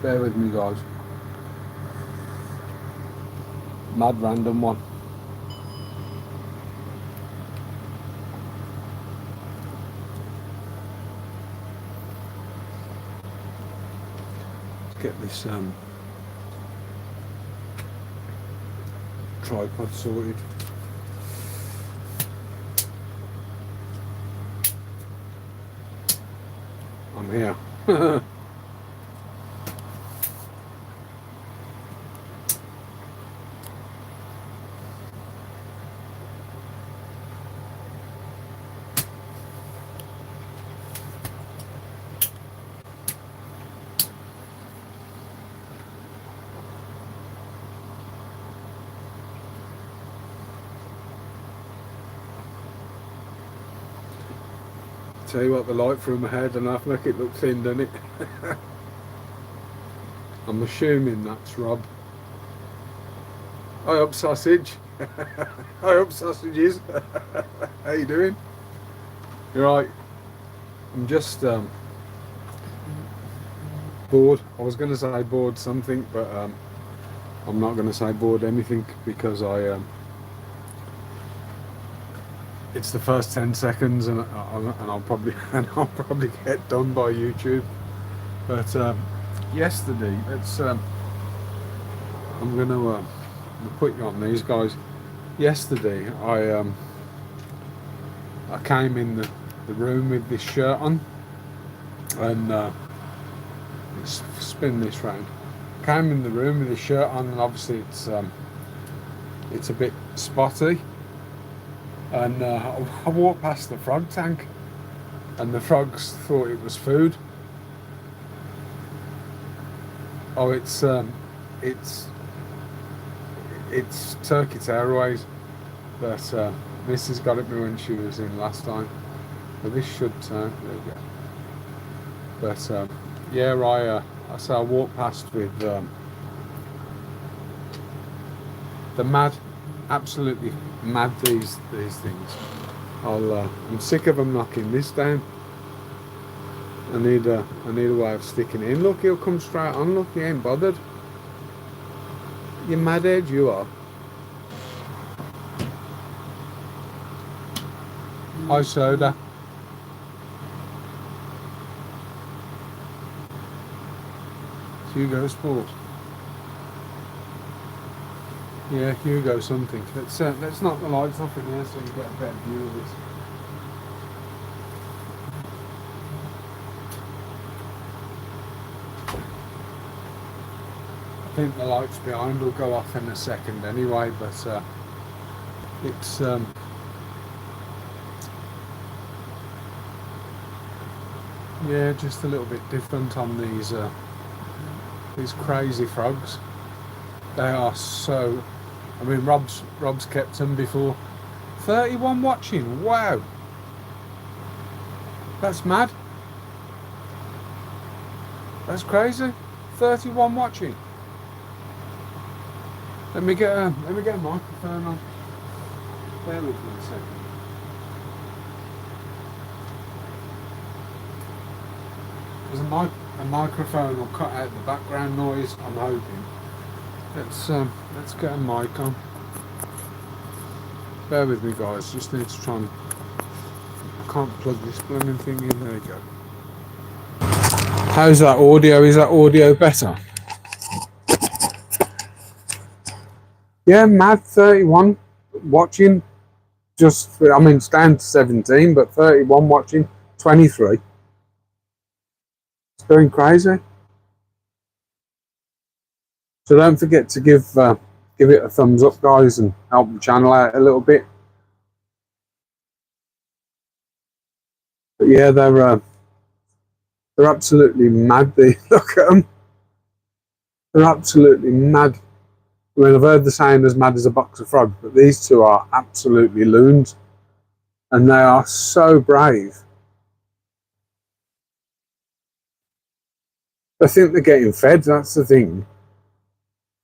Bear with me, guys. Mad random one. Let's get this tripod sorted. I'm here. Tell you what, the light through my head and I make it look thin, doesn't it? I'm assuming that's Rob. Hi up, sausage. Hi up, sausages. How you doing? You're right. I'm just bored. I was going to say bored something, but I'm not going to say bored anything because it's the first 10 seconds and I'll probably get done by YouTube. But yesterday, I'm gonna put you on these guys. Yesterday, I came in the room with this shirt on, and let's spin this round. Came in the room with this shirt on, and obviously it's a bit spotty. And I walked past the frog tank, and the frogs thought it was food. Oh, it's Turkish Airways, but Mrs. got it me when she was in last time. But this should turn. There we go. But yeah, I walked past with the mad. Absolutely mad these things. I'm sick of them knocking this down. I need a way of sticking it in. Look, he'll come straight on. Look, he ain't bothered. You mad head, you are. Hi, Soda. Hugo Sport. Yeah, Hugo something. Let's knock the lights off in here so you get a better view of this. I think the lights behind will go off in a second anyway, but it's yeah, just a little bit different on these crazy frogs. They are so. I mean, Rob's kept them before. 31 watching. Wow, that's mad. That's crazy. 31 watching. Let me get a microphone on. Bear with me a second. Because a microphone will cut out the background noise, I'm hoping. Let's get a mic on. Bear with me, guys. Just need to try and. I can't plug this blooming thing in. There you go. How's that audio? Is that audio better? Yeah, mad 31 watching. I mean, it's down to 17, but 31 watching, 23. It's going crazy. So don't forget to give it a thumbs up, guys, and help the channel out a little bit. But yeah, they're absolutely mad. Look at them. They're absolutely mad. I mean, I've heard the saying as mad as a box of frogs, but these two are absolutely loons. And they are so brave. I think they're getting fed, that's the thing.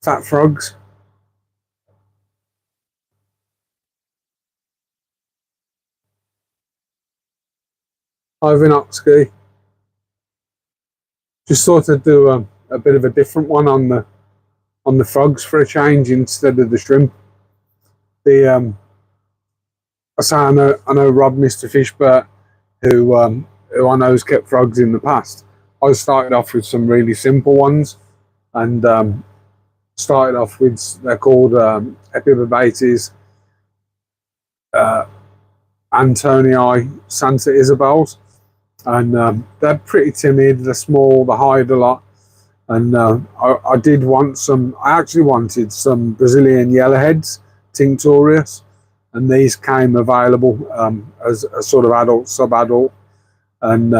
Fat frogs. Ivanoxky. Just thought I'd do a bit of a different one on the frogs for a change instead of the shrimp. The I know Rob, Mr. Fishbert, who I know has kept frogs in the past. I started off with some really simple ones, and started off with, they're called Epibabates Antonii Santa Isabels, and they're pretty timid. They're small. They hide a lot. And I did want some. I actually wanted some Brazilian yellowheads, Tinctorius, and these came available as a sort of adult, sub-adult, and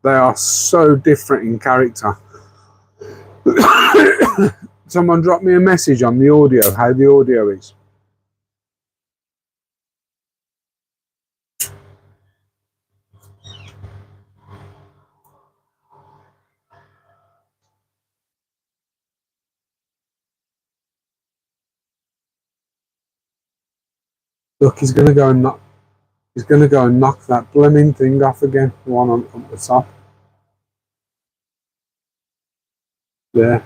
they are so different in character. Someone dropped me a message on the audio, how the audio is. Look, he's going to go and knock. He's going to go and knock that blooming thing off again. The one on the top. There.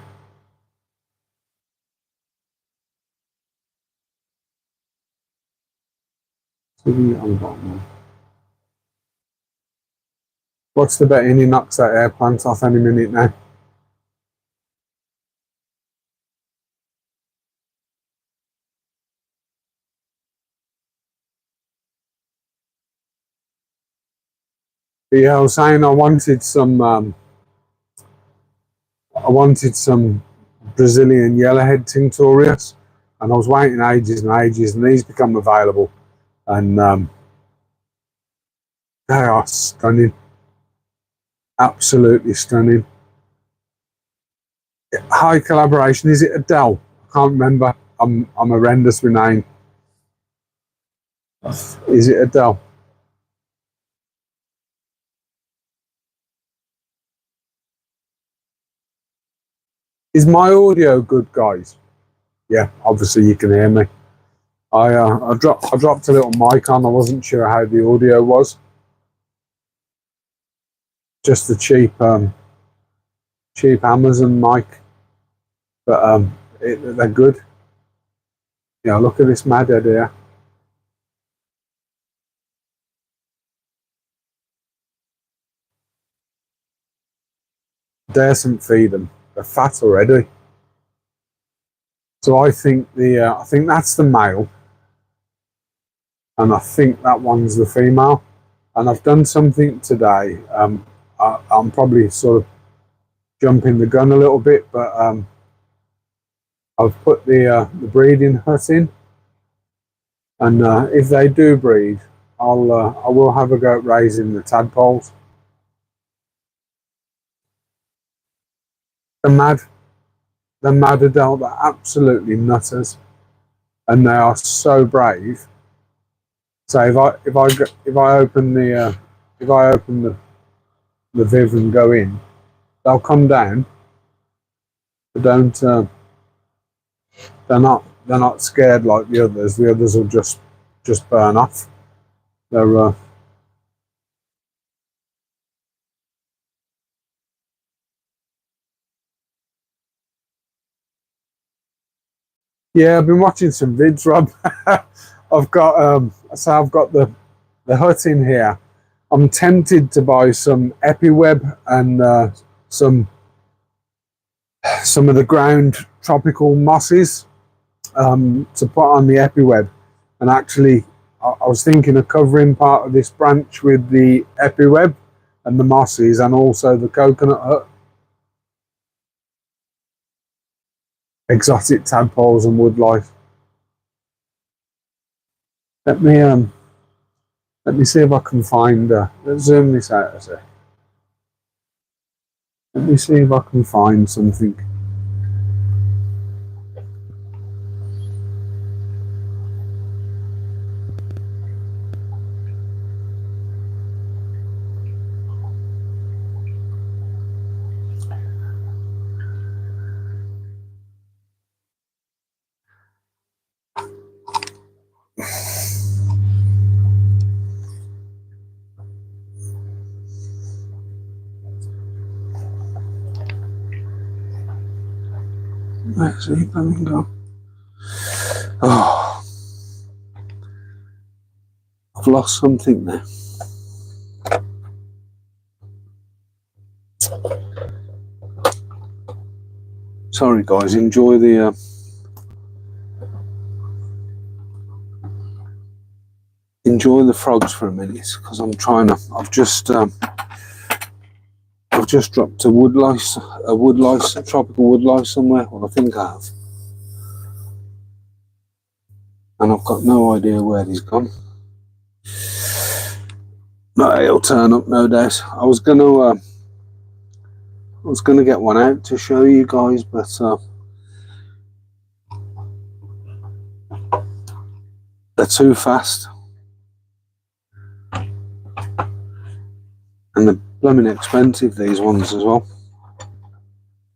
On the bottom one. What's the betting he knocks that air plant off any minute now? But yeah, I was saying I wanted some Brazilian yellowhead Tinctorius, and I was waiting ages and ages, and these become available, and they are stunning, absolutely stunning. High collaboration. Is it Adele? I can't remember. I'm horrendous with name. Is it Adele? Is my audio good, guys? Yeah, obviously you can hear me. I dropped a little mic on. I wasn't sure how the audio was. Just the cheap Amazon mic, but they're good. Yeah, look at this mad head here. Daresn't feed them. They're fat already. So I think that's the male, and I think that one's the female. And I've done something today. I'm probably sort of jumping the gun a little bit, but I've put the breeding hut in, and if they do breed, I will have a go at raising the tadpoles. They're mad adult. They're absolutely nutters, and they are so brave. So if I open the Viv and go in, they'll come down. They don't. They're not scared like the others. The others will just burn off. They're yeah. I've been watching some vids, Rob. I've got the hut in here. I'm tempted to buy some EpiWeb and some of the ground tropical mosses to put on the EpiWeb, and actually I was thinking of covering part of this branch with the EpiWeb and the mosses, and also the coconut hut. Exotic tadpoles and woodlice. Let me see if I can find. Let's zoom this out a sec. Let me see if I can find something. Where's he going to go? Oh, I've lost something there. Sorry guys, enjoy the frogs for a minute, because I'm trying to. I've just dropped a tropical wood lice somewhere. Well, I think I have, and I've got no idea where he's gone. No, he'll turn up, no doubt. I was gonna get one out to show you guys, but they're too fast, and they're blooming expensive, these ones as well.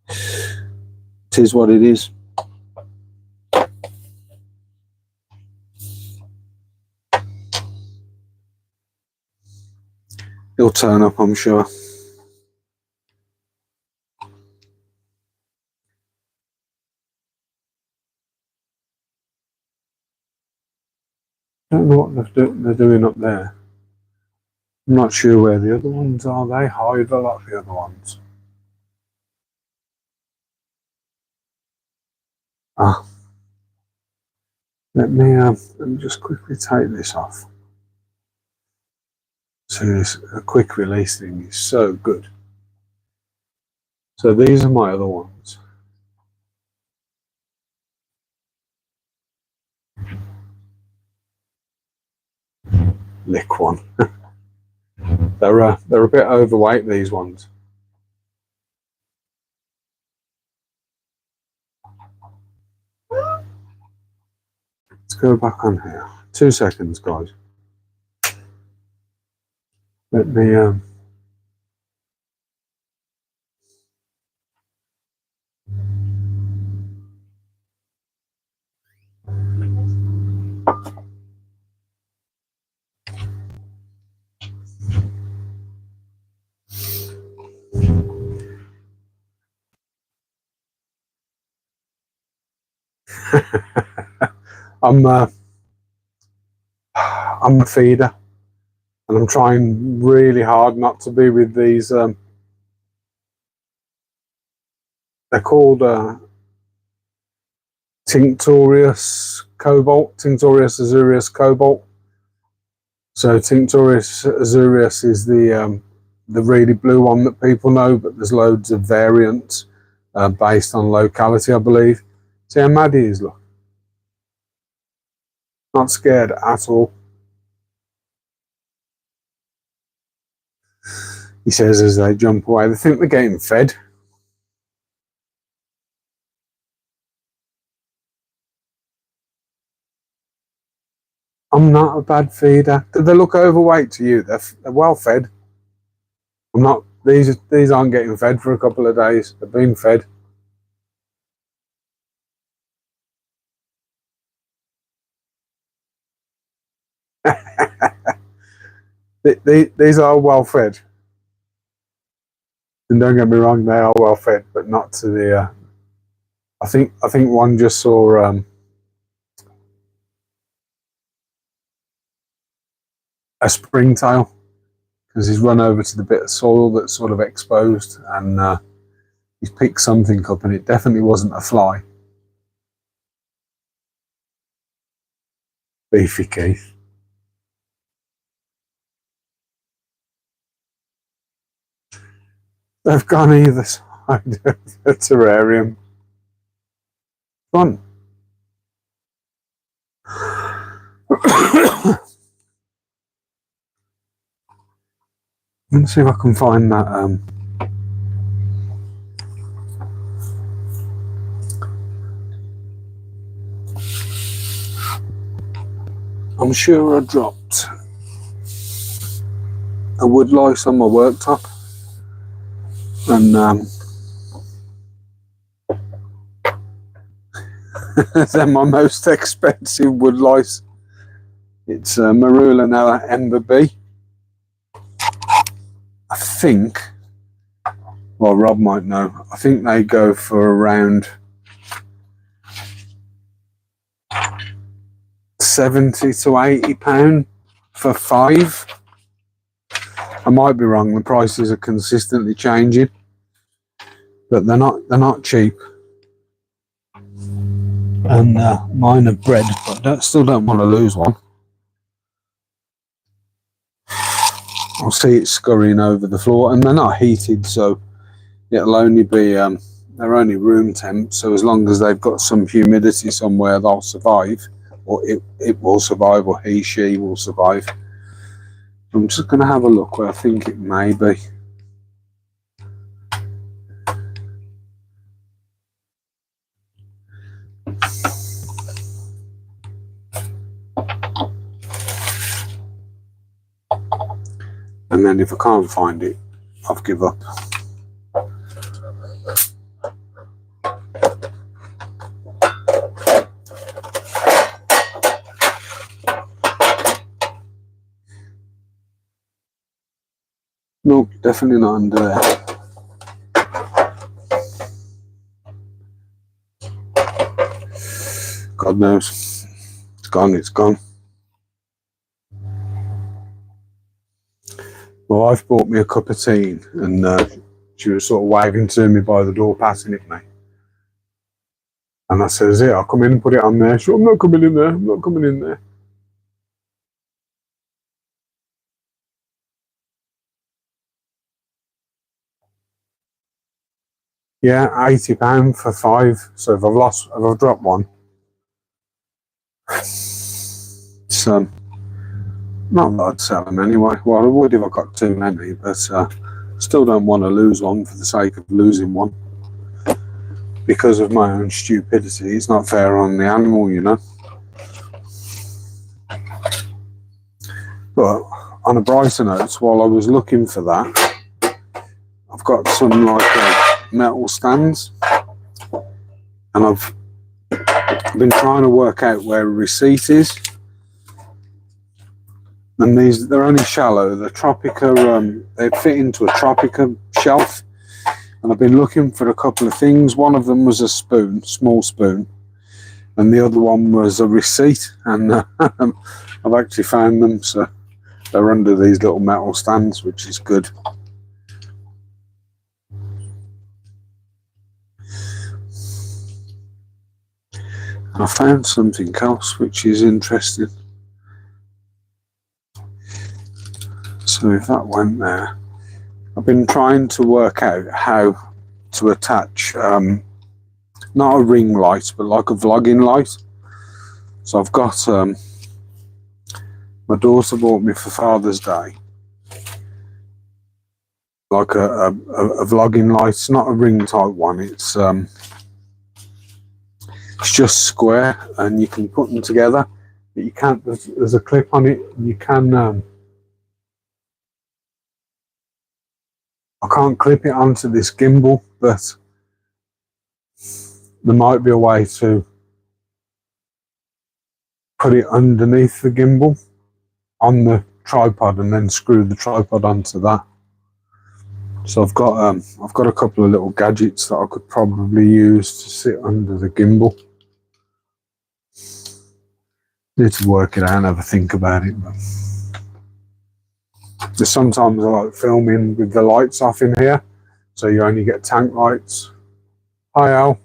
It is what it is. He'll turn up, I'm sure. I don't know what they're doing up there. I'm not sure where the other ones are. They hide a lot, the other ones. Ah. Let me just quickly take this off. So this a quick release thing is so good. So these are my other ones. Lick one. They're a bit overweight, these ones. Let's go back on here. 2 seconds, guys. Let me I'm a feeder, and I'm trying really hard not to be with these. They're called Tinctorius Cobalt, Tinctorius Azureus Cobalt. So Tinctorius Azureus is the really blue one that people know, but there's loads of variants based on locality, I believe. See how mad he is, look. Not scared at all. He says as they jump away. They think they're getting fed. I'm not a bad feeder. Do they look overweight to you? They're well fed. I'm not. These aren't getting fed for a couple of days. They've been fed. These are well fed, and don't get me wrong, they are well fed, but not to the. I think one just saw a springtail because he's run over to the bit of soil that's sort of exposed, and he's picked something up, and it definitely wasn't a fly. Beefy Keith. They've gone either side of the terrarium. Fun. Let's see if I can find that. I'm sure I dropped a wood lice on my worktop, and they're my most expensive wood lice. It's Marula Noah Ember B. I think, well, Rob might know, I think they go for around £70 to £80 for 5. I might be wrong, the prices are consistently changing, but they're not cheap. And mine are bred, but I still don't want to lose one. I'll see it scurrying over the floor, and they're not heated, so it'll only be they're only room temp, so as long as they've got some humidity somewhere, they'll survive, or it will survive, or she will survive. I'm just going to have a look where I think it may be. And then if I can't find it, I've give up. Nope, definitely not under there. God knows. It's gone, it's gone. My wife bought me a cup of tea, and she was sort of waving to me by the door, passing it me. And I says, "Yeah, I'll come in and put it on there." She said, "I'm not coming in there, I'm not coming in there." Yeah, £80 for 5. So if I've dropped one, it's not that I'd sell them anyway. Well, I would if I got too many, but still don't want to lose one for the sake of losing one. Because of my own stupidity, it's not fair on the animal, you know. But on a brighter note, while I was looking for that, I've got some like metal stands, and I've been trying to work out where a receipt is. And they're only shallow. The Tropica, they fit into a Tropica shelf. And I've been looking for a couple of things. One of them was a spoon, small spoon, and the other one was a receipt. And I've actually found them, so they're under these little metal stands, which is good. And I found something else which is interesting. So if that went there, I've been trying to work out how to attach not a ring light, but like a vlogging light. So I've got my daughter bought me for Father's Day like a vlogging light. It's not a ring type one, it's just square, and you can put them together, but you can't, there's a clip on it, you can I can't clip it onto this gimbal, but there might be a way to put it underneath the gimbal on the tripod and then screw the tripod onto that. So I've got a couple of little gadgets that I could probably use to sit under the gimbal. Need to work it out and have a think about it. But sometimes I like filming with the lights off in here, so you only get tank lights. Hi Al.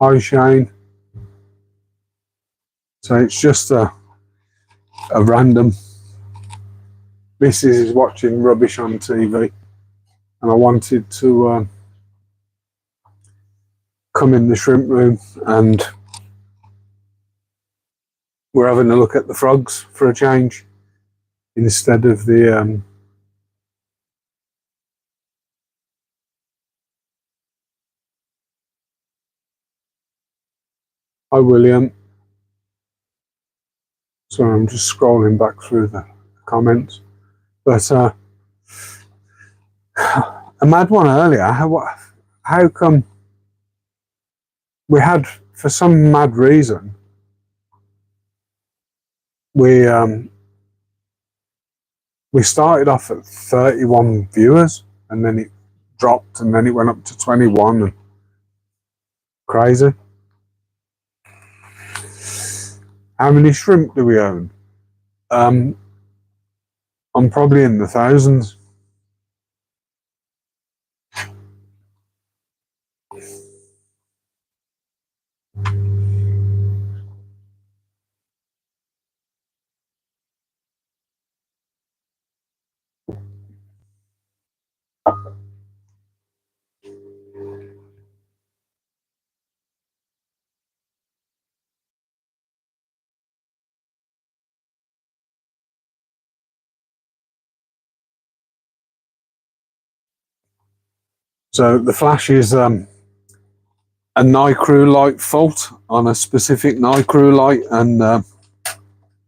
Hi Shane. So it's just a random. Mrs. is watching rubbish on TV, and I wanted to come in the shrimp room, and we're having a look at the frogs for a change instead of the Hi William. Sorry, I'm just scrolling back through the comments. But a mad one earlier. How come we had, for some mad reason, we started off at 31 viewers, and then it dropped, and then it went up to 21, and crazy. How many shrimp do we own? I'm probably in the thousands. So the flash is a Nicrew light fault on a specific Nicrew light, and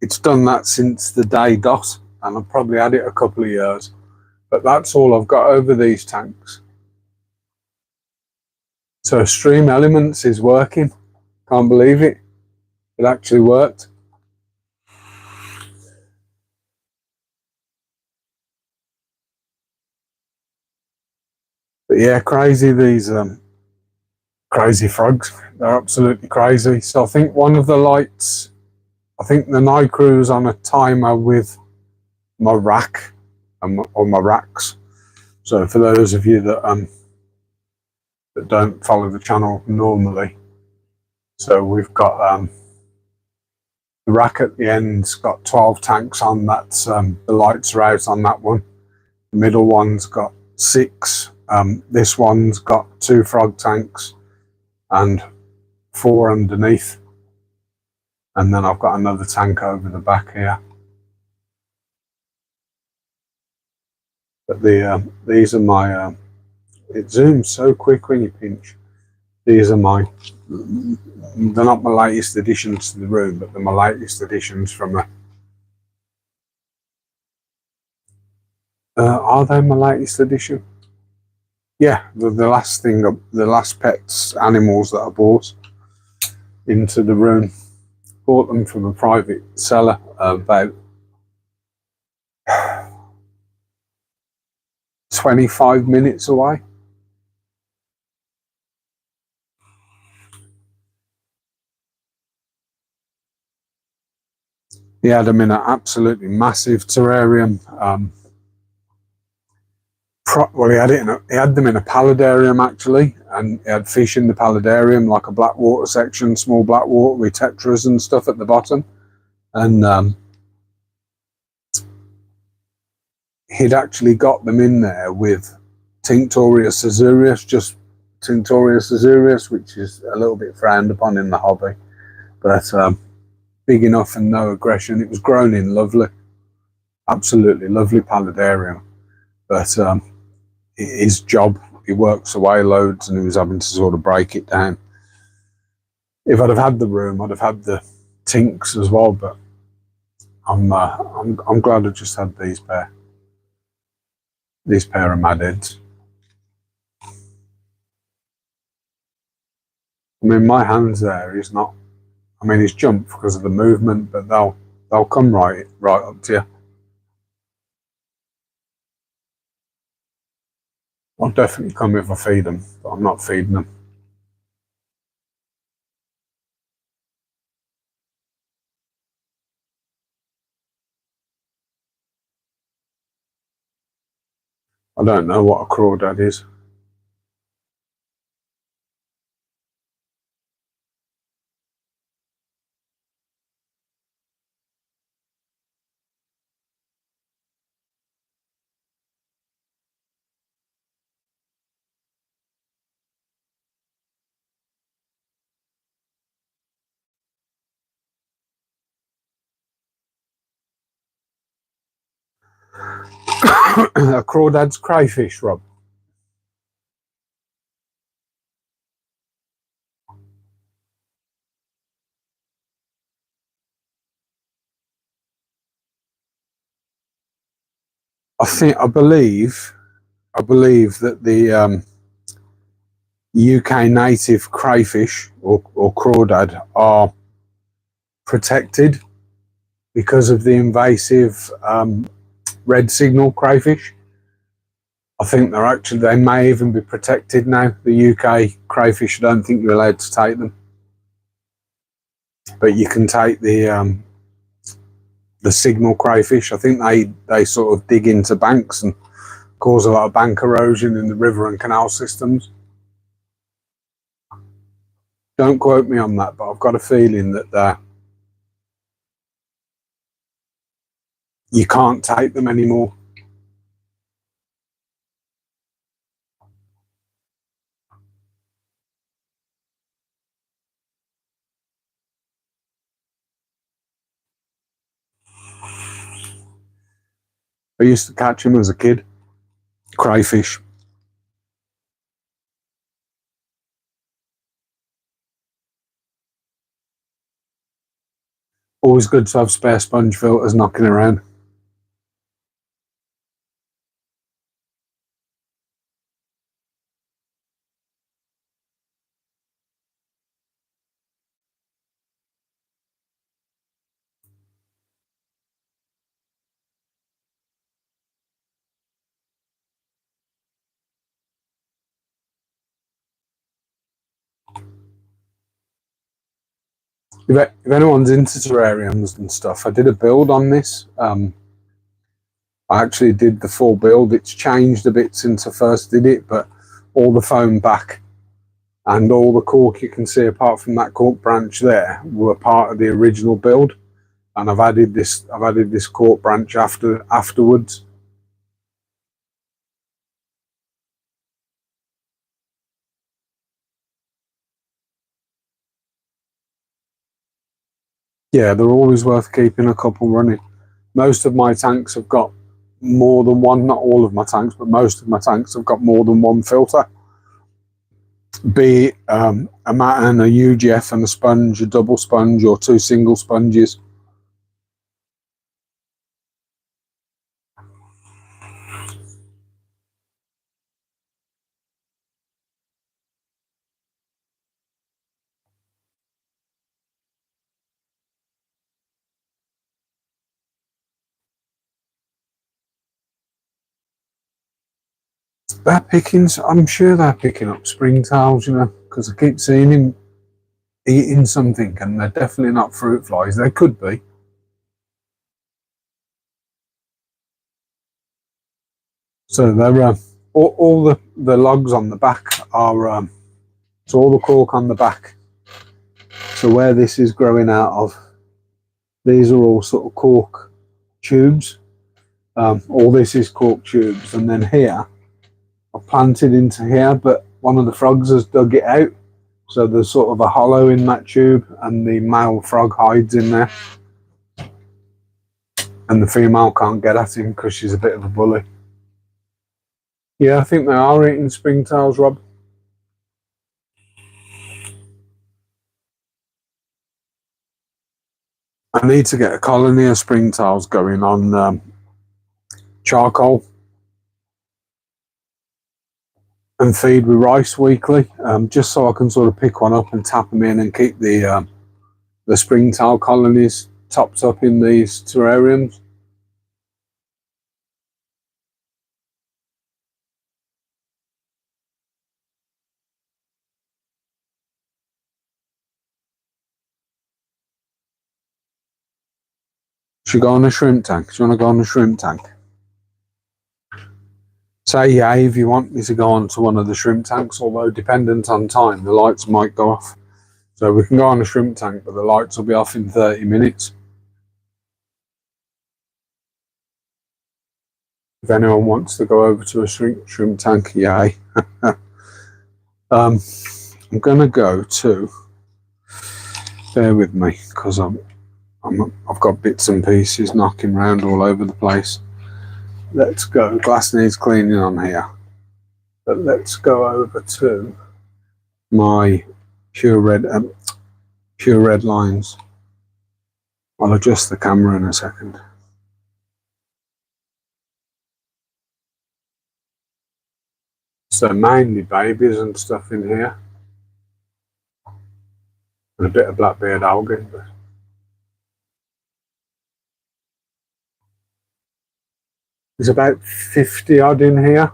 it's done that since the day dot, and I've probably had it a couple of years. But that's all I've got over these tanks. So Stream Elements is working. Can't believe it. It actually worked. But yeah, crazy, these crazy frogs. They're absolutely crazy. So I think one of the lights, I think the Nicrew's on a timer with my rack or my racks. So for those of you that don't follow the channel normally, so we've got the rack at the end's got 12 tanks on. That's the lights are out on that one. The middle one's got 6. This one's got 2 frog tanks and 4 underneath, and then I've got another tank over the back here. But these are my it zooms so quick when you pinch. These are my, they're not my latest additions to the room, but they're my latest additions from a are they my latest addition? Yeah, the last thing, the last pets, animals that I bought into the room. Bought them from a private seller about 25 minutes away. He had them in an absolutely massive terrarium. Well, he had them in a paludarium actually, and he had fish in the paludarium, like a black water section, small black water with tetras and stuff at the bottom. And he'd actually got them in there with Tinctorius azureus, just Tinctorius azureus, which is a little bit frowned upon in the hobby, but big enough and no aggression. It was grown in lovely, absolutely lovely paludarium, but his job, he works away loads and he was having to sort of break it down. If I'd have had the room, I'd have had the tinks as well, but I'm glad I just had these pair of mad heads. I mean, my hands there, he's not, I mean, he's jumped because of the movement, but they'll come right up to you. I'll definitely come if I feed them, but I'm not feeding them. I don't know what a crawdad is. A crawdad's crayfish, Rob. I believe that the UK native crayfish or crawdad are protected because of the invasive red signal crayfish. I think they may even be protected now. The UK crayfish, I don't think you're allowed to take them. but you can take the signal crayfish. I think they sort of dig into banks and cause a lot of bank erosion in the river and canal systems. Don't quote me on that, but I've got a feeling that you can't take them anymore. I used to catch them as a kid, crayfish. Always good to have spare sponge filters knocking around. If anyone's into terrariums and stuff, I did a build on this. I actually did the full build. It's changed a bit since I first did it, but all the foam back and all the cork you can see apart from that cork branch there were part of the original build, and I've added this cork branch afterwards. Yeah, they're always worth keeping a couple running. Most of my tanks have got more than one, not all of my tanks, but most of my tanks have got more than one filter. Be it a Matten, a UGF and a sponge, a double sponge, or two single sponges. They're picking, I'm sure they're picking up springtails, you know, because I keep seeing him eating something, and they're definitely not fruit flies. They could be. So they're all the logs on the back are so all the cork on the back. So where this is growing out of, these are all sort of cork tubes. All this is cork tubes, and then here I've planted into here, but one of the frogs has dug it out. So there's sort of a hollow in that tube, and the male frog hides in there. And the female can't get at him because she's a bit of a bully. Yeah, I think they are eating springtails, Rob. I need to get a colony of springtails going on charcoal and feed with rice weekly, just so I can sort of pick one up and tap them in and keep the springtail colonies topped up in these terrariums. Should go on a shrimp tank? Do you want to go on a shrimp tank? Say yeah if you want me to go on to one of the shrimp tanks, although dependent on time, the lights might go off. So we can go on a shrimp tank, but the lights will be off in 30 minutes. If anyone wants to go over to a shrimp tank, yay. I'm going to go to, bear with me, because I've got bits and pieces knocking around all over the place. Let's go. Glass needs cleaning on here. But let's go over to my pure red lines. I'll adjust the camera in a second. So mainly babies and stuff in here. And a bit of blackbeard algae. There's about 50 odd in here.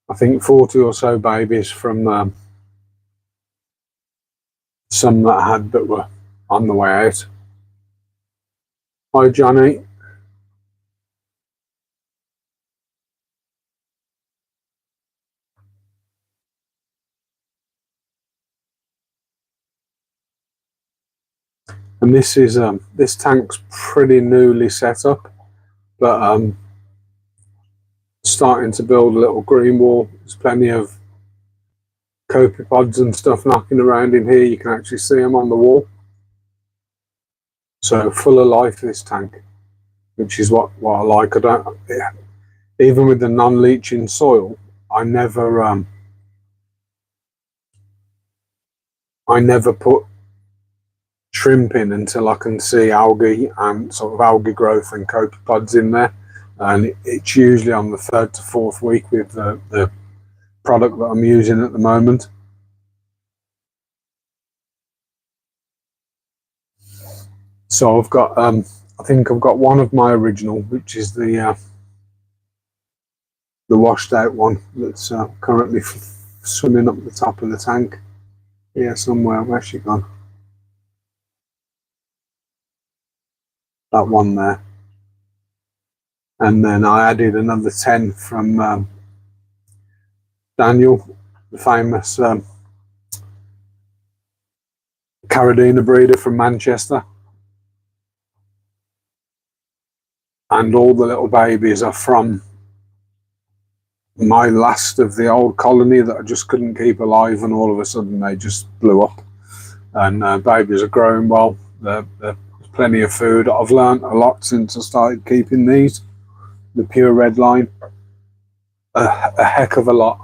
I think 40 or so babies from some that were on the way out. Hi Johnny. And this is this tank's pretty newly set up, but starting to build a little green wall. There's plenty of copepods and stuff knocking around in here. You can actually see them on the wall. So full of life, this tank, which is what I like. I don't, yeah, even with the non-leaching soil, I never put shrimp in until I can see algae and sort of algae growth and copepods in there. And it's usually on the 3rd to 4th week with the product that I'm using at the moment. So I've got, I think I've got one of my original, which is the washed out one that's currently swimming up the top of the tank. Yeah, somewhere. Where's she gone? That one there. And then I added another 10 from Daniel, the famous Caradina breeder from Manchester. And all the little babies are from my last of the old colony that I just couldn't keep alive, and all of a sudden they just blew up. And babies are growing well. There's plenty of food. I've learned a lot since I started keeping these. The pure red line, a heck of a lot.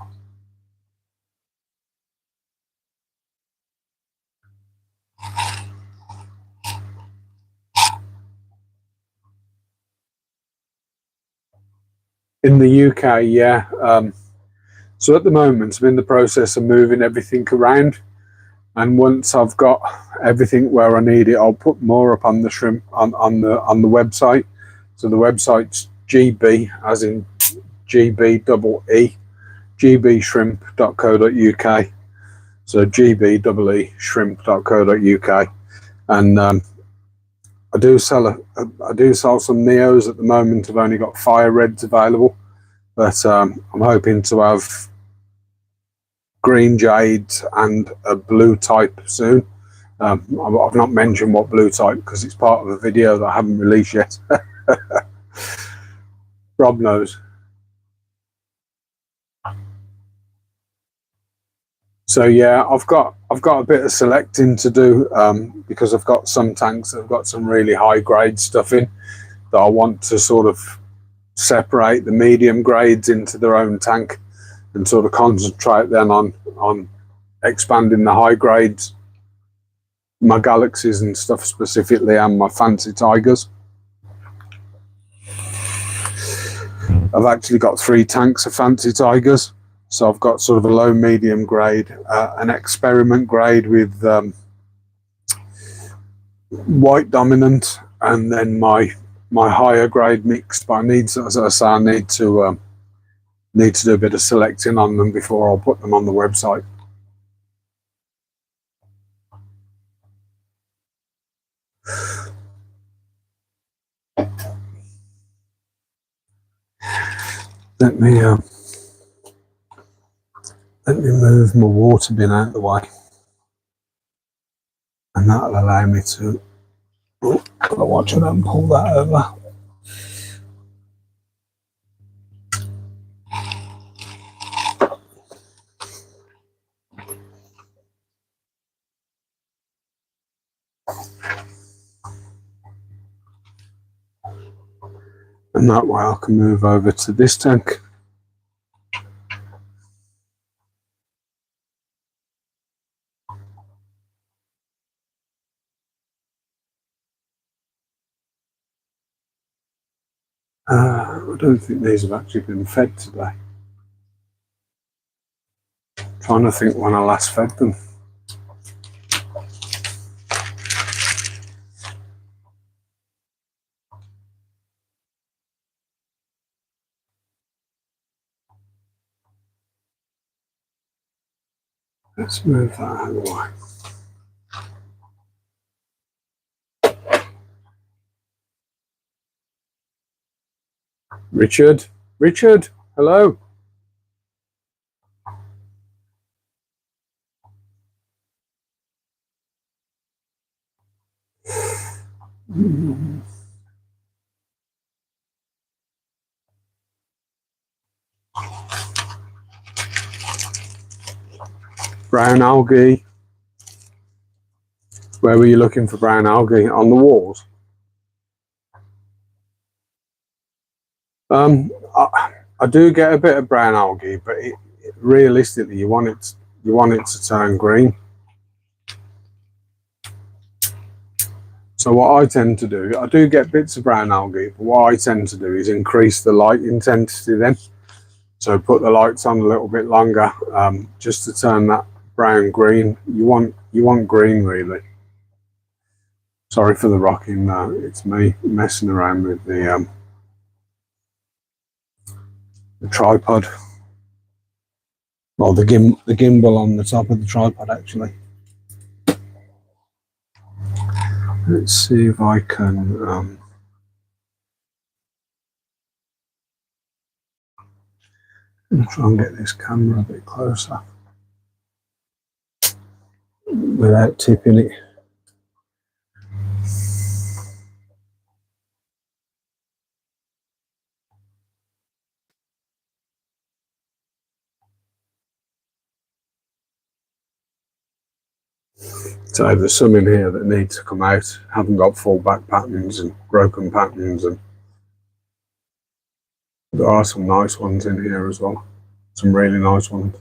In the UK, yeah. So at the moment, I'm in the process of moving everything around, and once I've got everything where I need it, I'll put more up on the shrimp on the website. So the website's GB, as in GBee, GBeeShrimp.co.uk. So GBee shrimp.co.uk, and I do sell some neos at the moment. I've only got fire reds available, but I'm hoping to have green jades and a blue type soon. I've not mentioned what blue type because it's part of a video that I haven't released yet. Rob knows. So yeah, I've got a bit of selecting to do because I've got some tanks that have got some really high grade stuff in that I want to sort of separate the medium grades into their own tank and sort of concentrate then on expanding the high grades, my galaxies and stuff specifically, and my fancy tigers. I've actually got 3 tanks of fancy tigers. So I've got sort of a low medium grade, an experiment grade with white dominant, and then my higher grade mixed. But I need, as I say, I need to do a bit of selecting on them before I'll put them on the website. Let me move my water bin out of the way, and that'll allow me to. Oh, gotta watch it and pull that over. And that way I can move over to this tank. I don't think these have actually been fed today. I'm trying to think when I last fed them. Let's move that out of the way. Richard, Richard, hello. Brown algae. Where were you looking for brown algae? On the walls? I do get a bit of brown algae, but realistically, you want it to turn green. So what I tend to do, I do get bits of brown algae, but what I tend to do is increase the light intensity then. So put the lights on a little bit longer, just to turn that brown green. You want green really. Sorry for the rocking. It's me messing around with the tripod. Well, the gimbal on the top of the tripod actually. Let's see if I can try and get this camera a bit closer without tipping it. So there's some in here that need to come out, haven't got full back patterns and broken patterns, and there are some nice ones in here as well, some really nice ones.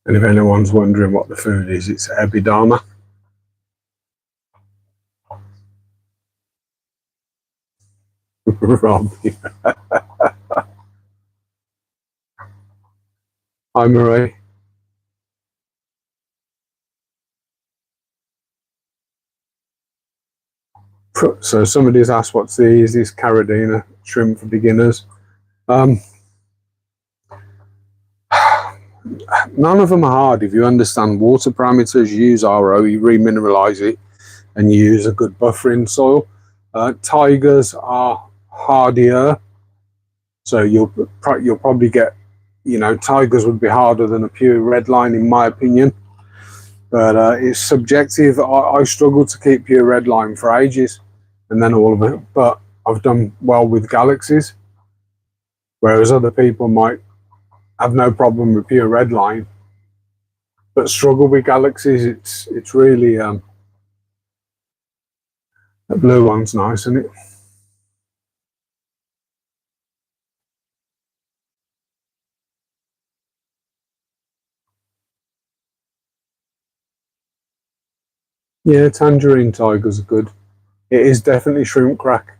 And if anyone's wondering what the food is, it's Ebidama. Rob. Hi Marie. So somebody's asked what's the easiest Caradina shrimp for beginners. None of them are hard if you understand water parameters. You use RO, you remineralize it, and you use a good buffering soil. Tigers are hardier, so you'll probably get, tigers would be harder than a pure red line in my opinion, but it's subjective. I struggled to keep pure red line for ages, and then all of it, but I've done well with galaxies, whereas other people might have no problem with pure red line but struggle with galaxies. It's really the blue one's nice, isn't it? Yeah, tangerine tigers are good. It is definitely shrimp crack.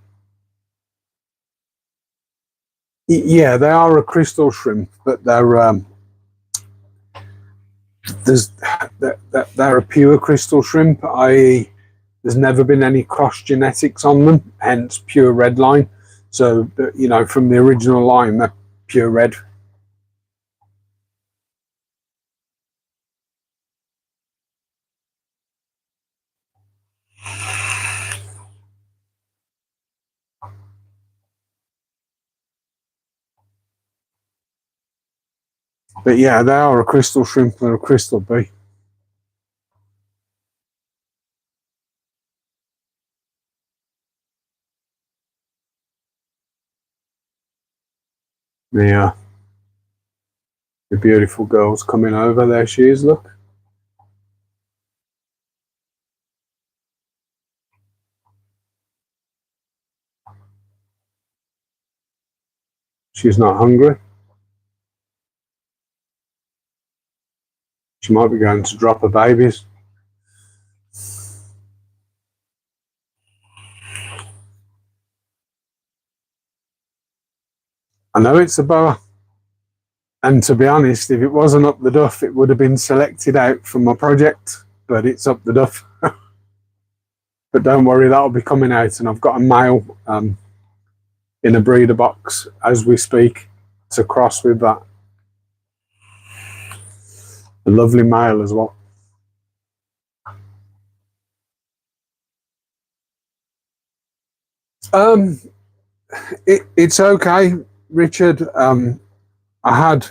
Yeah, they are a crystal shrimp, but they're a pure crystal shrimp, i.e. there's never been any cross genetics on them, hence pure red line. So, from the original line, they're pure red. But yeah, they are a crystal shrimp. They're a crystal bee. The beautiful girl's coming over. There she is, look. She's not hungry. She might be going to drop her babies. I know it's a boa. And to be honest, if it wasn't up the duff, it would have been selected out from my project, but it's up the duff. But don't worry, that'll be coming out, and I've got a male in a breeder box as we speak to cross with that. A lovely male as well. It's okay, Richard. I had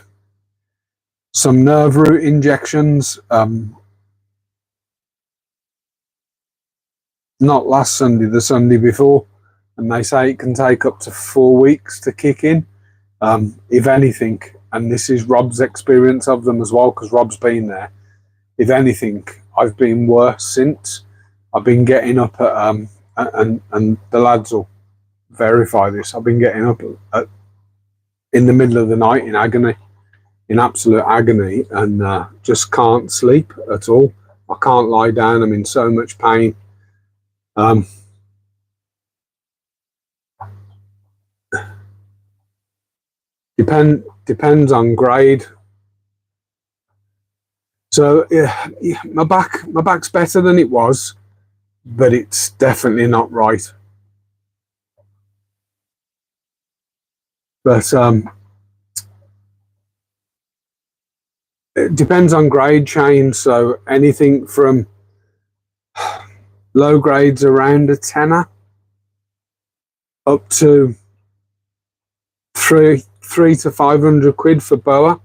some nerve root injections, not last Sunday, the Sunday before, and they say it can take up to 4 weeks to kick in. If anything, and this is Rob's experience of them as well, because Rob's been there. If anything, I've been worse since. I've been getting up at and the lads will verify this. I've been getting up in the middle of the night in agony, in absolute agony, and just can't sleep at all. I can't lie down. I'm in so much pain. Depends on grade. So yeah, my back's better than it was, but it's definitely not right. But it depends on grade change. So anything from low grades around a tenner up to three to 500 quid for boa.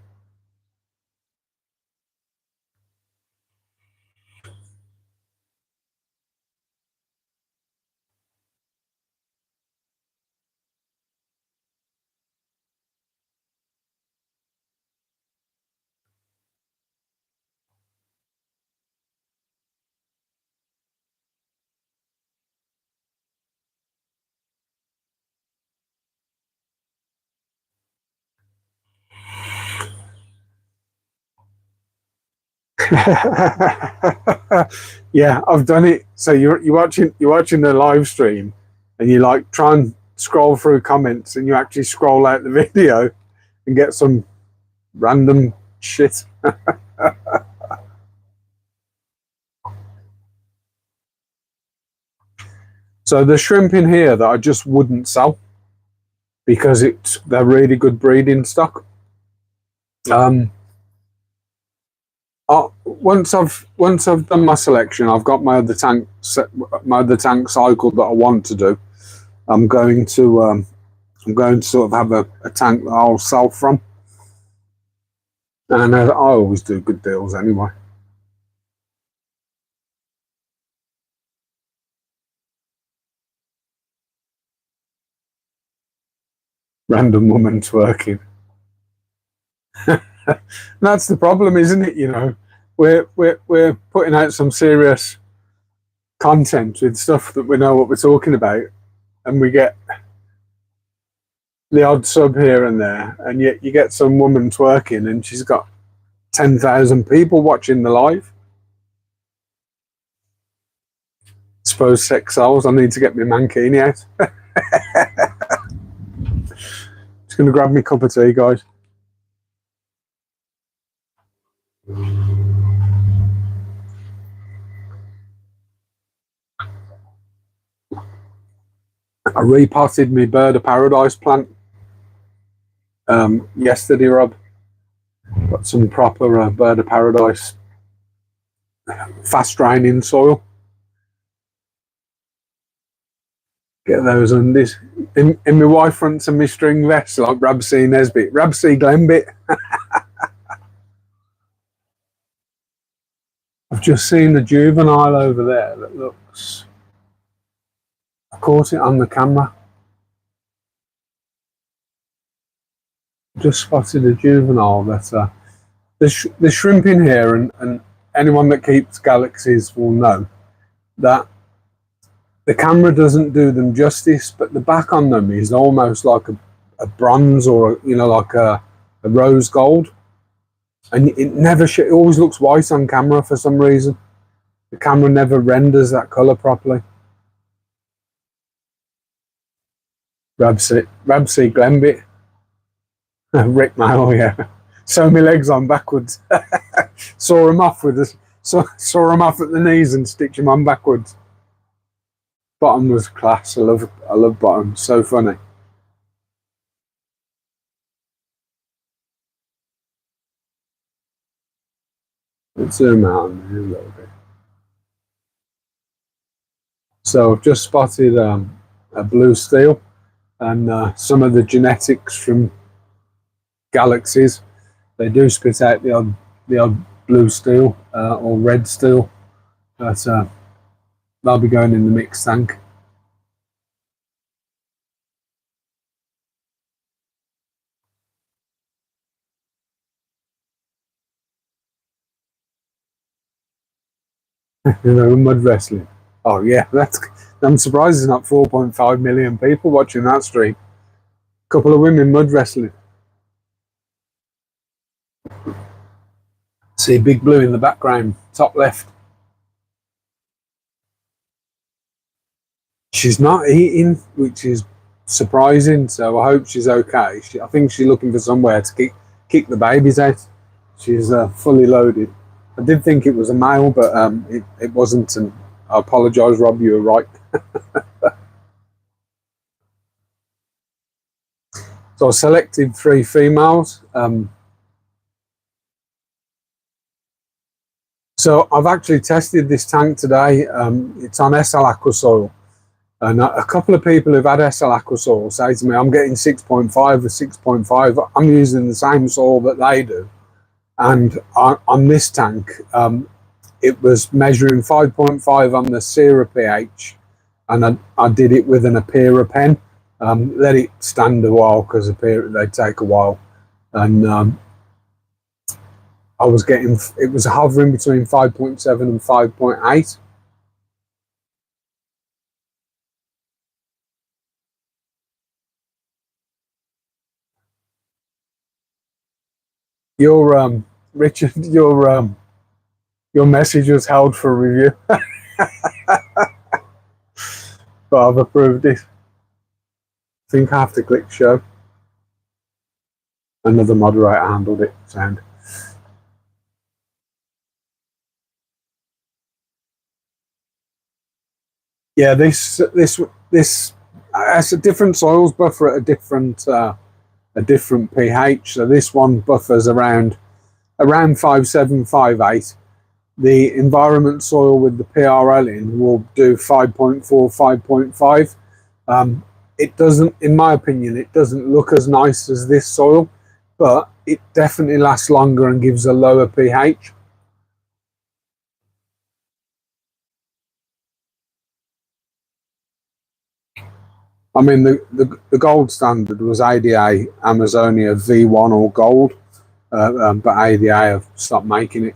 Yeah, I've done it. So you're watching the live stream, and you like try and scroll through comments, and you actually scroll out the video and get some random shit. So the shrimp in here that I just wouldn't sell because they're really good breeding stock. Once I've done my selection, I've got my other tank cycle that I want to do. I'm going to sort of have a tank that I'll sell from, and I always do good deals anyway. Random woman twerking. That's the problem, isn't it? You know, we're putting out some serious content with stuff that we know what we're talking about, and we get the odd sub here and there, and yet you get some woman twerking and she's got 10,000 people watching the live. Suppose sex sells. I need to get my mankini out. Just gonna grab me a cup of tea, guys. I repotted my bird of paradise plant yesterday, Rob. Got some proper bird of paradise fast draining soil. Get those undies. In my wife fronts and my string vest, like Rabsy Nesbitt. Rabsy Glenbit. I've just seen the juvenile over there that looks... I caught it on the camera. Just spotted a juvenile that... the shrimp in here, and anyone that keeps galaxies will know that the camera doesn't do them justice, but the back on them is almost like a bronze, or like a rose gold, and it always looks white on camera for some reason. The camera never renders that color properly. Rabsy Glenbit. Rick Mail, yeah. Sew my legs on backwards. Saw them off at the knees and stitch them on backwards. Bottom was class. I love bottom. So funny. Let's zoom out on there a little bit. So I've just spotted a blue steel, and some of the genetics from galaxies. They do spit out the odd blue steel or red steel, but they'll be going in the mixed tank. Mud wrestling. Oh yeah, that's. I'm surprised there's not 4.5 million people watching that stream. Couple of women mud wrestling. See Big Blue in the background, top left. She's not eating, which is surprising. So I hope she's okay. I think she's looking for somewhere to kick the babies out. She's fully loaded. I did think it was a male, but it wasn't. And I apologise, Rob. You were right. So I selected 3 females. So I've actually tested this tank today. It's on SL Aqua soil. And a couple of people who've had SL Aqua soil say to me, I'm getting 6.5 or 6.5. I'm using the same soil that they do. And on this tank, it was measuring 5.5 on the Sierra pH. And I did it with an Apera pen. Let it stand a while because they take a while. And I was getting, it was hovering between 5.7 and 5.8. Your Richard, your message was held for review, but I've approved it. I think I have to click show. Another moderator handled it. Sound. Yeah, this it's a different soils buffer at a different pH. So this one buffers around 5.7, 5.8. The environment soil with the PRL in will do 5.4, 5.5. It doesn't, in my opinion, it doesn't look as nice as this soil, but it definitely lasts longer and gives a lower pH. I mean, the gold standard was ADA Amazonia V1 or gold, but ADA have stopped making it,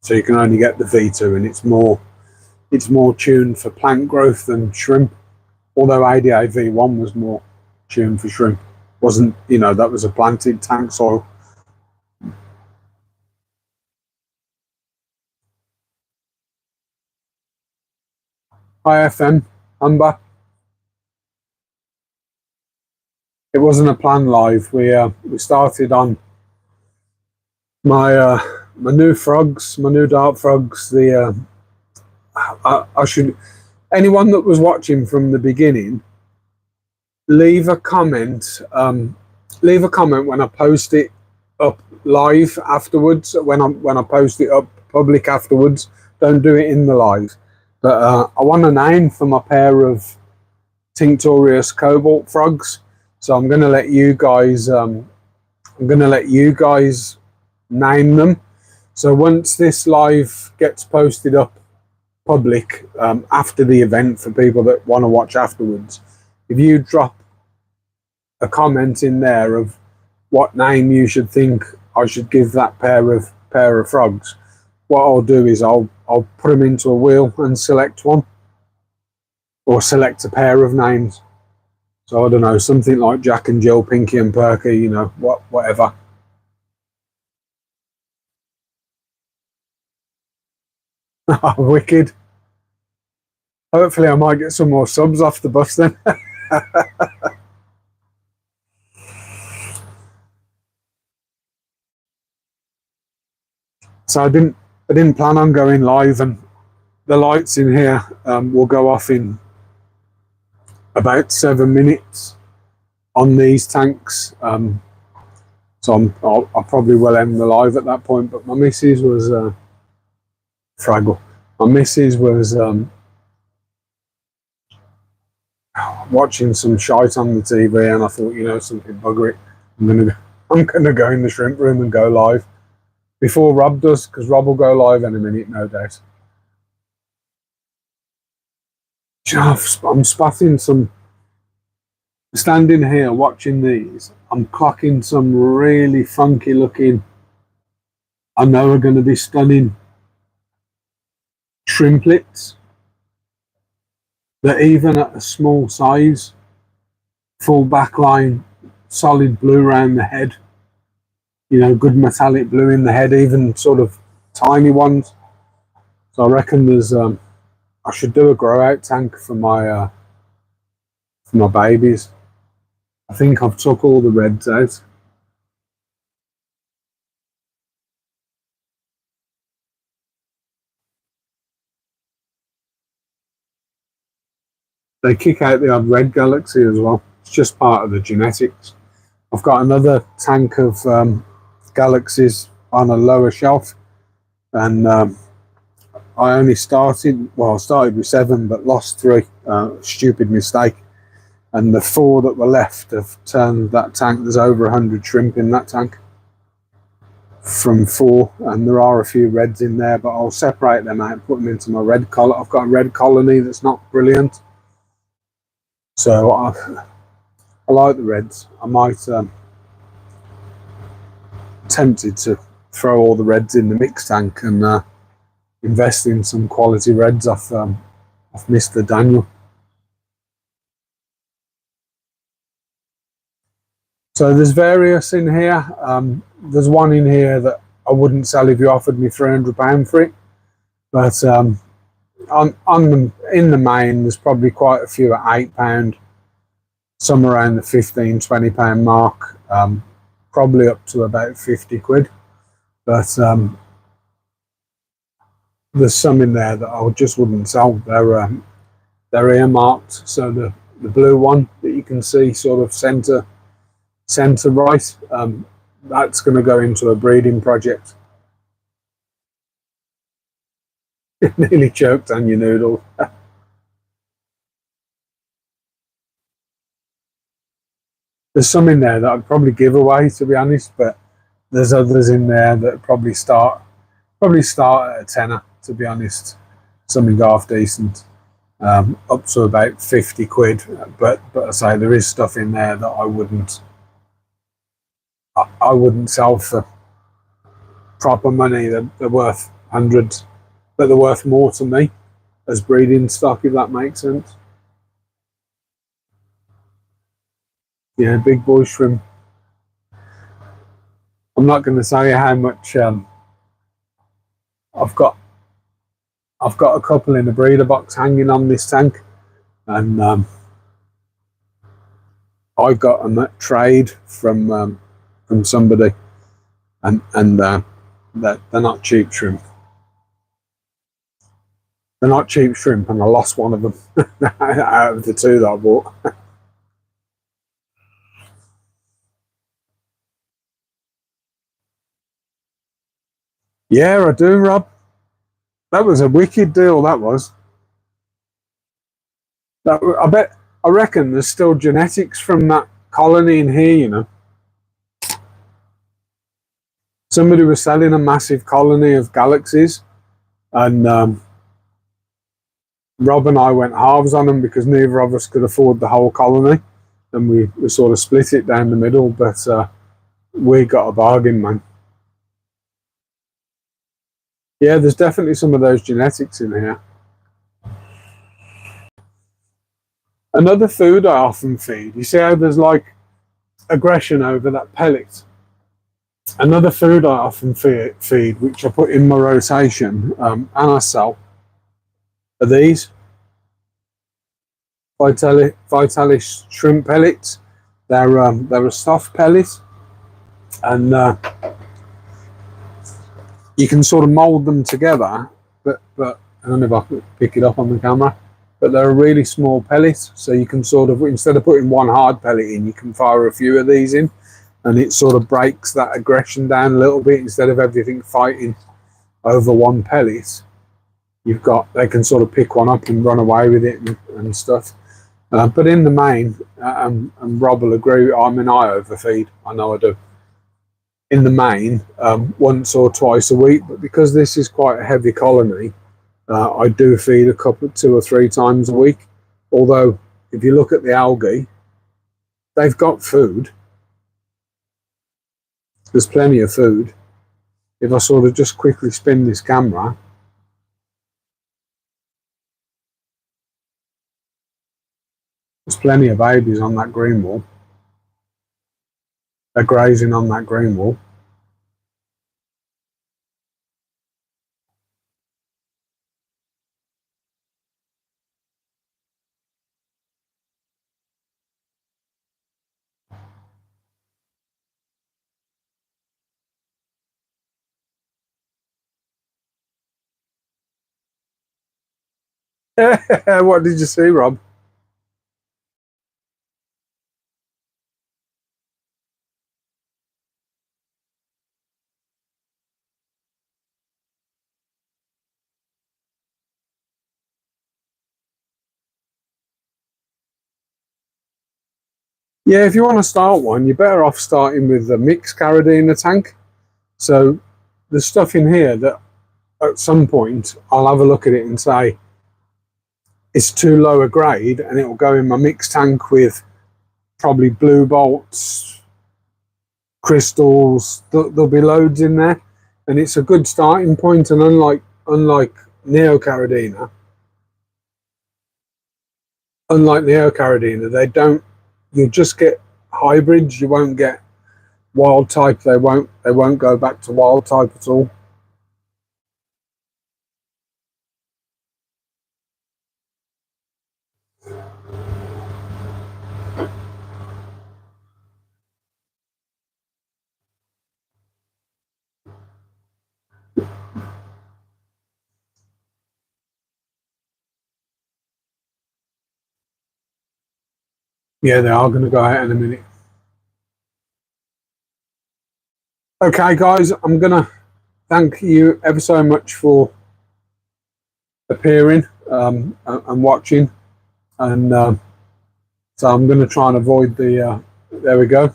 so you can only get the V2, and it's more tuned for plant growth than shrimp. Although ADA V1 was more tuned for shrimp, wasn't, that was a planted tank soil. IFM Amber. It wasn't a planned live. We started on my new frogs, my new dart frogs. I should, anyone that was watching from the beginning, leave a comment. Leave a comment when I post it up live afterwards. When I post it up public afterwards, don't do it in the live. But I want a name for my pair of Tinctorius Cobalt frogs. So I'm going to let you guys. Name them. So once this live gets posted up public after the event for people that want to watch afterwards, if you drop a comment in there of what name you should think I should give that pair of frogs, what I'll do is I'll put them into a wheel and select one, or select a pair of names. So I don't know, something like Jack and Jill, Pinky and Perky, whatever. Wicked. Hopefully I might get some more subs off the bus then. So I didn't plan on going live, and the lights in here will go off in about 7 minutes on these tanks. So I probably will end the live at that point. But my missus was Fraggle. My missus was watching some shite on the TV, and I thought, you know, something bugger it. I'm gonna go in the shrimp room and go live before Rob does, because Rob will go live in a minute, no doubt. I'm spotting some. Standing here watching these, I'm clocking some really funky looking, I know are going to be stunning shrimplets that even at a small size, full backline, solid blue around the head, you know, good metallic blue in the head, even sort of tiny ones. So I reckon there's I should do a grow out tank for my babies. I think I've took all the reds out. They kick out the odd red galaxy as well. It's just part of the genetics. I've got another tank of galaxies on a lower shelf, and I only started, well, I started with 7 but lost 3. Stupid mistake. And the 4 that were left have turned that tank. There's over 100 shrimp in that tank from 4, and there are a few reds in there, but I'll separate them out and put them into my red colony. I've got a red colony that's not brilliant, so I like the reds. I might tempted to throw all the reds in the mix tank and invest in some quality reds off Mr. Daniel. So there's various in here. There's one in here that I wouldn't sell if you offered me £300 for it. But in the main, there's probably quite a few at £8, some around the £15–20 mark, probably up to about 50 quid. But there's some in there that I just wouldn't sell. They're earmarked. So the blue one that you can see sort of centre right, that's going to go into a breeding project. Nearly choked on your noodle. There's some in there that I'd probably give away, to be honest, but there's others in there that probably start at a tenner, to be honest. Something half decent, up to about 50 quid. But I say there is stuff in there that I wouldn't sell for proper money. They're worth hundreds, but they're worth more to me as breeding stock, if that makes sense. Yeah, big boy shrimp. I'm not going to say how much I've got a couple in a breeder box hanging on this tank, and I got them at trade from somebody, and they're not cheap shrimp. They're not cheap shrimp, and I lost one of them out of the 2 that I bought. Yeah, I do, Rob. That was a wicked deal, that was. I reckon there's still genetics from that colony in here, you know. Somebody was selling a massive colony of galaxies, and Rob and I went halves on them because neither of us could afford the whole colony, and we sort of split it down the middle, but we got a bargain, man. Yeah, there's definitely some of those genetics in here. Another food I often feed, you see how there's like aggression over that pellet? Another food I often feed, which I put in my rotation, and I sell, are these Vitalis shrimp pellets. They're a soft pellet, and you can sort of mould them together, but I don't know if I can pick it up on the camera, but they're a really small pellet, so you can sort of, instead of putting one hard pellet in, you can fire a few of these in, and it sort of breaks that aggression down a little bit. Instead of everything fighting over one pellet, they can sort of pick one up and run away with it and stuff. But in the main, and Rob will agree, I overfeed. I know I do. In the main, once or twice a week, but because this is quite a heavy colony, I do feed a couple, 2 or 3 times a week. Although, if you look at the algae, they've got food. There's plenty of food. If I sort of just quickly spin this camera, there's plenty of babies on that green wall. They're grazing on that green wall. What did you see, Rob? Yeah, if you want to start one, you're better off starting with the mixed Caradina tank. So there's stuff in here that at some point I'll have a look at it and say it's too low a grade, and it will go in my mixed tank with probably blue bolts, crystals. There'll be loads in there, and it's a good starting point. And unlike Neocaridina, they don't. You'll just get hybrids. You won't get wild type. They won't go back to wild type at all. Yeah, they are going to go out in a minute. Okay, guys, I'm going to thank you ever so much for appearing and watching. And so I'm going to try and avoid the... there we go.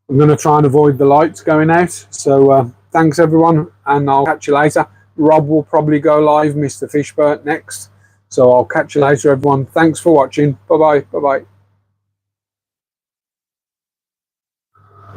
I'm going to try and avoid the lights going out. So thanks, everyone, and I'll catch you later. Rob will probably go live, Mr. Fishbert, next. So I'll catch you later, everyone. Thanks for watching. Bye-bye. Bye-bye.